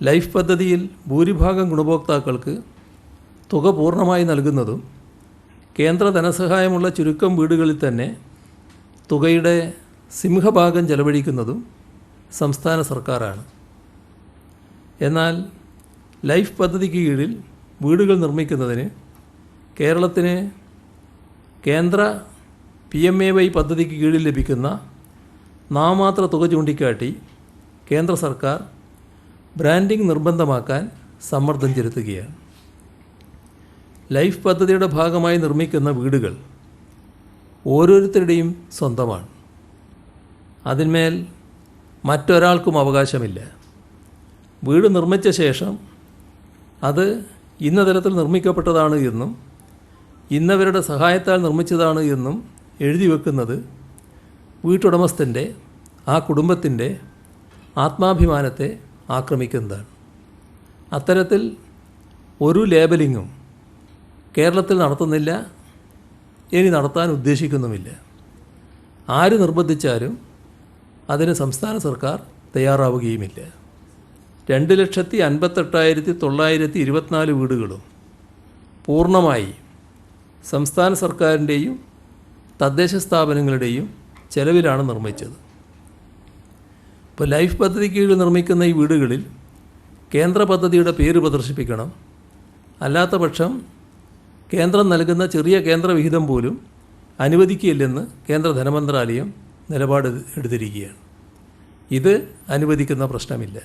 Life പദ്ധതിയിൽ ഭൂരിഭാഗം ഗുണഭോക്താക്കൾക്ക് തുക പൂർണ്ണമായി നൽകുന്നതും കേന്ദ്ര ധനസഹായമുള്ള ചുരുക്കം വീടുകളിൽ തന്നെ തുകയുടെ സിംഹഭാഗം ചെലവഴിക്കുന്നതും സംസ്ഥാന സർക്കാരാണ്. എന്നാൽ ലൈഫ് പദ്ധതിക്ക് കീഴിൽ വീടുകൾ നിർമ്മിക്കുന്നതിന് കേരളത്തിന് കേന്ദ്ര PMAY പദ്ധതിക്ക് കീഴിൽ ലഭിക്കുന്ന നാമമാത്ര തുക ചൂണ്ടിക്കാട്ടി കേന്ദ്ര സർക്കാർ ബ്രാൻഡിംഗ് നിർബന്ധമാക്കാൻ സമ്മർദ്ദം ചെലുത്തുകയാണ്. ലൈഫ് പദ്ധതിയുടെ ഭാഗമായി നിർമ്മിക്കുന്ന വീടുകൾ ഓരോരുത്തരുടെയും സ്വന്തമാണ്. അതിന്മേൽ മറ്റൊരാൾക്കും അവകാശമില്ല. വീട് നിർമ്മിച്ച ശേഷം അത് ഇന്ന തരത്തിൽ നിർമ്മിക്കപ്പെട്ടതാണ് എന്നും ഇന്നവരുടെ സഹായത്താൽ നിർമ്മിച്ചതാണ് എന്നും എഴുതി വെക്കുന്നത് വീട്ടുടമസ്ഥൻ്റെ, ആ കുടുംബത്തിൻ്റെ ആത്മാഭിമാനത്തെ ആക്രമിക്കുന്നതാണ്. അത്തരത്തിൽ ഒരു ലേബലിങ്ങും കേരളത്തിൽ നടത്തുന്നില്ല, ഇനി നടത്താൻ ഉദ്ദേശിക്കുന്നുമില്ല. ആര് നിർബന്ധിച്ചാലും അതിന് സംസ്ഥാന സർക്കാർ തയ്യാറാവുകയുമില്ല. 2,58,924 വീടുകളും പൂർണ്ണമായി സംസ്ഥാന സർക്കാരിൻ്റെയും തദ്ദേശ സ്ഥാപനങ്ങളുടെയും ചെലവിലാണ് നിർമ്മിച്ചത്. ഇപ്പോൾ ലൈഫ് പദ്ധതി കീഴിൽ നിർമ്മിക്കുന്ന ഈ വീടുകളിൽ കേന്ദ്ര പദ്ധതിയുടെ പേര് പ്രദർശിപ്പിക്കണം. അല്ലാത്ത പക്ഷം കേന്ദ്രം നൽകുന്ന ചെറിയ കേന്ദ്ര വിഹിതം പോലും അനുവദിക്കില്ലെന്ന് കേന്ദ്ര ധനമന്ത്രാലയം നിലപാട് എടുത്തിരിക്കുകയാണ്. ഇത് അനുവദിക്കുന്ന പ്രശ്നമില്ല.